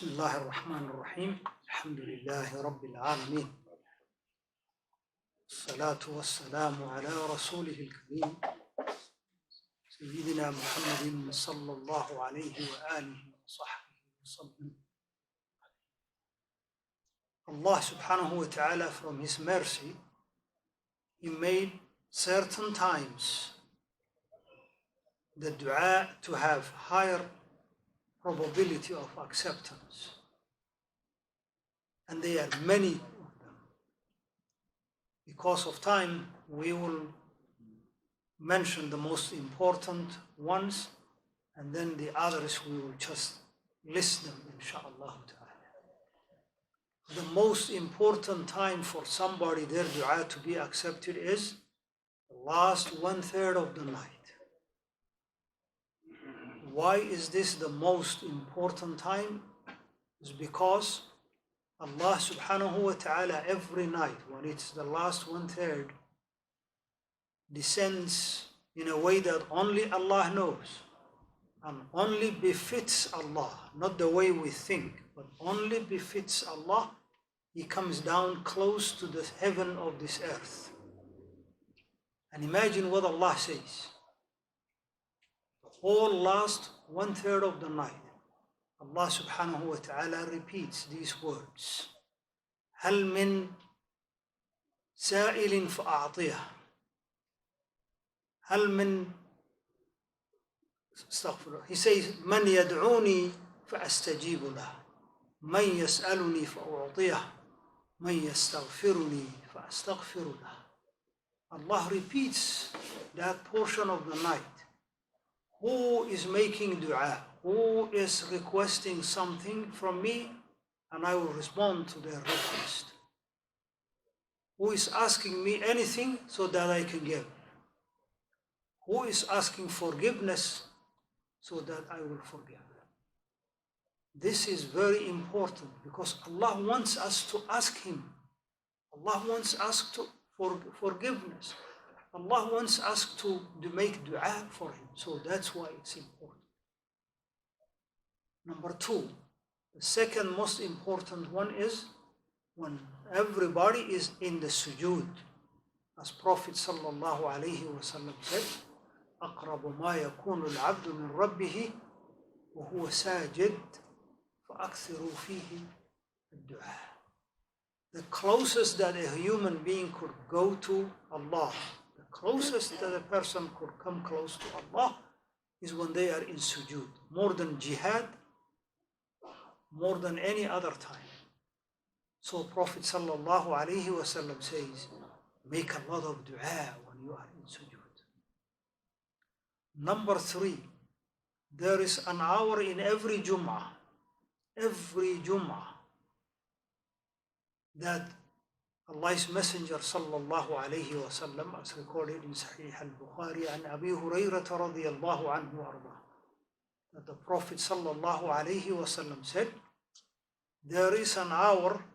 بسم الله الرحمن الرحيم الحمد لله رب العالمين الصلاة والسلام على رسوله الكريم سيدنا محمد صلى الله عليه وآله وصحبه وسلم. Allah subhanahu wa ta'ala, from his mercy, he made certain times the dua to have higher probability of acceptance, and there are many of them. Because of time, we will mention the most important ones, and then the others we will just list them, inshallah ta'ala. The most important time for somebody, their dua to be accepted, is the last 1/3 of the night. Why is this the most important time? It's because Allah subhanahu wa ta'ala every night, when it's the last 1/3, descends in a way that only Allah knows and only befits Allah, not the way we think, but only befits Allah. He comes down close to the heaven of this earth. And imagine what Allah says. The whole last 1/3 of the night, Allah subhanahu wa ta'ala repeats these words. هل من سائل فأعطيه هل من استغفر. He says من يدعوني فأستجيب له من يسألني فأعطيه من يستغفرني فأستغفر له. Allah repeats that portion of the night. Who is making dua? Who is requesting something from me, and I will respond to their request? Who is asking me anything so that I can give? Who is asking forgiveness so that I will forgive? This is very important because Allah wants us to ask Him. Allah wants us for forgiveness. Allah wants us to make dua for Him. So that's why it's important. Number 2, the second most important one is when everybody is in the sujood. As Prophet sallallahu alayhi wa sallam said, أقرب ما يكون العبد من ربه وهو ساجد فأكثروا فيه الدعاء. The closest that a human being could go to Allah, the closest that a person could come close to Allah is when they are in sujood. More than jihad, more than any other time. So Prophet sallallahu alayhi wa sallam says, make a lot of dua when you are in sujood. Number 3, there is an hour in every Jum'ah, that Allah's Messenger sallallahu alayhi wa sallam, as recorded in Sahih al-Bukhari and Abi Hurairah radiyallahu anhu arda, that the Prophet sallallahu alayhi wa sallam said, there is an hour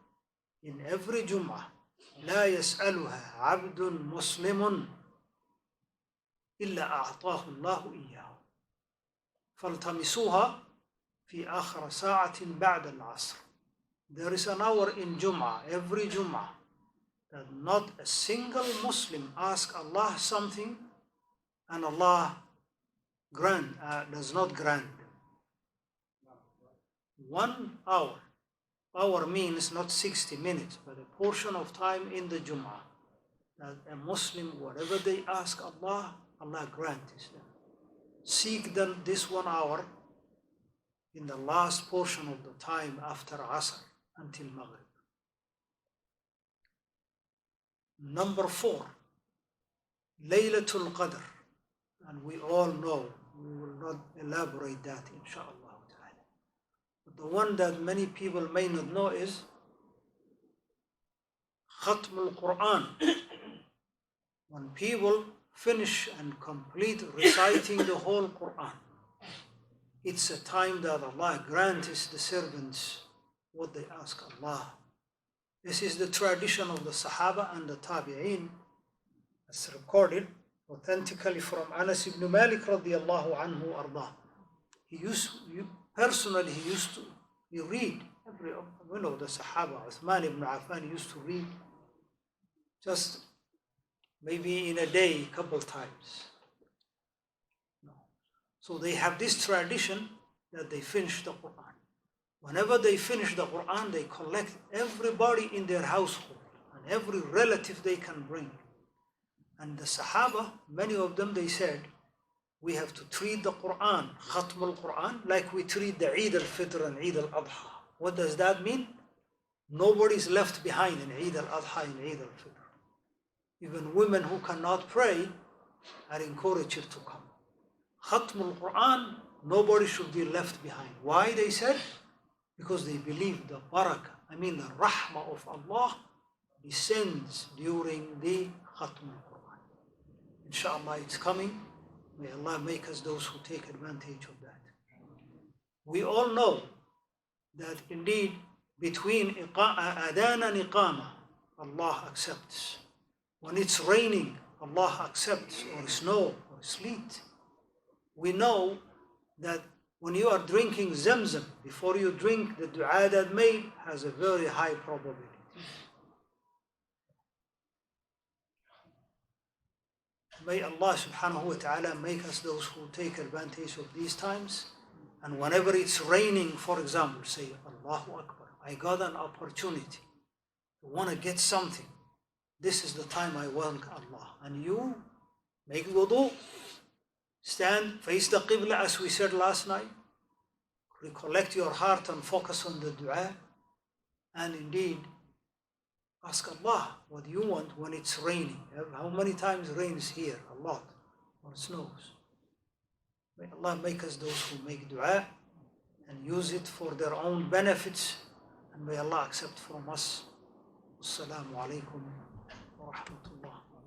in every Jum'ah لا يسألها عبد مسلم إلا أعطاه الله إياه فالتمسوها في آخر ساعة بعد العصر. There is an hour in Jum'ah, every Jum'ah, that not a single Muslim asks Allah something and Allah does not grant. 1 hour. Hour means not 60 minutes, but a portion of time in the Jum'ah, that a Muslim, whatever they ask Allah, Allah grants them. Seek them this 1 hour in the last portion of the time after Asr until Maghrib. Number 4, Laylatul Qadr. And we all know, we will not elaborate that inshallah ta'ala. But the one that many people may not know is Khatmul Quran. When people finish and complete reciting the whole Quran, it's a time that Allah grants the servants what they ask Allah. This is the tradition of the Sahaba and the Tabi'een, as recorded authentically from Anas ibn Malik radiyallahu anhu arda. He used to You read the Sahaba, Uthman ibn Affan used to read just maybe in a day, a couple times. No. So they have this tradition that they finish the Quran. Whenever they finish the Quran, they collect everybody in their household and every relative they can bring. And the Sahaba, many of them, they said, we have to treat the Quran, Khatm al-Quran, like we treat the Eid al-Fitr and Eid al-Adha. What does that mean? Nobody is left behind in Eid al-Adha and Eid al-Fitr. Even women who cannot pray are encouraged to come. Khatm al-Quran, nobody should be left behind. Why, they said? Because they believe the barakah, the rahmah of Allah descends during the Khatm al-Quran. Inshallah, it's coming. May Allah make us those who take advantage of that. We all know that indeed between adhan and iqamah, Allah accepts. When it's raining, Allah accepts, or snow, or sleet. We know that when you are drinking Zamzam, before you drink, the dua that made has a very high probability. May Allah subhanahu wa ta'ala make us those who take advantage of these times. And whenever it's raining, for example, say, Allahu Akbar, I got an opportunity to want to get something. This is the time I want Allah. And you make wudu, stand, face the Qibla as we said last night, recollect your heart and focus on the dua, and indeed ask Allah what you want when it's raining. How many times rains here? A lot. Or snows. May Allah make us those who make dua and use it for their own benefits, and may Allah accept from us. Assalamu alaikum wa rahmatullah.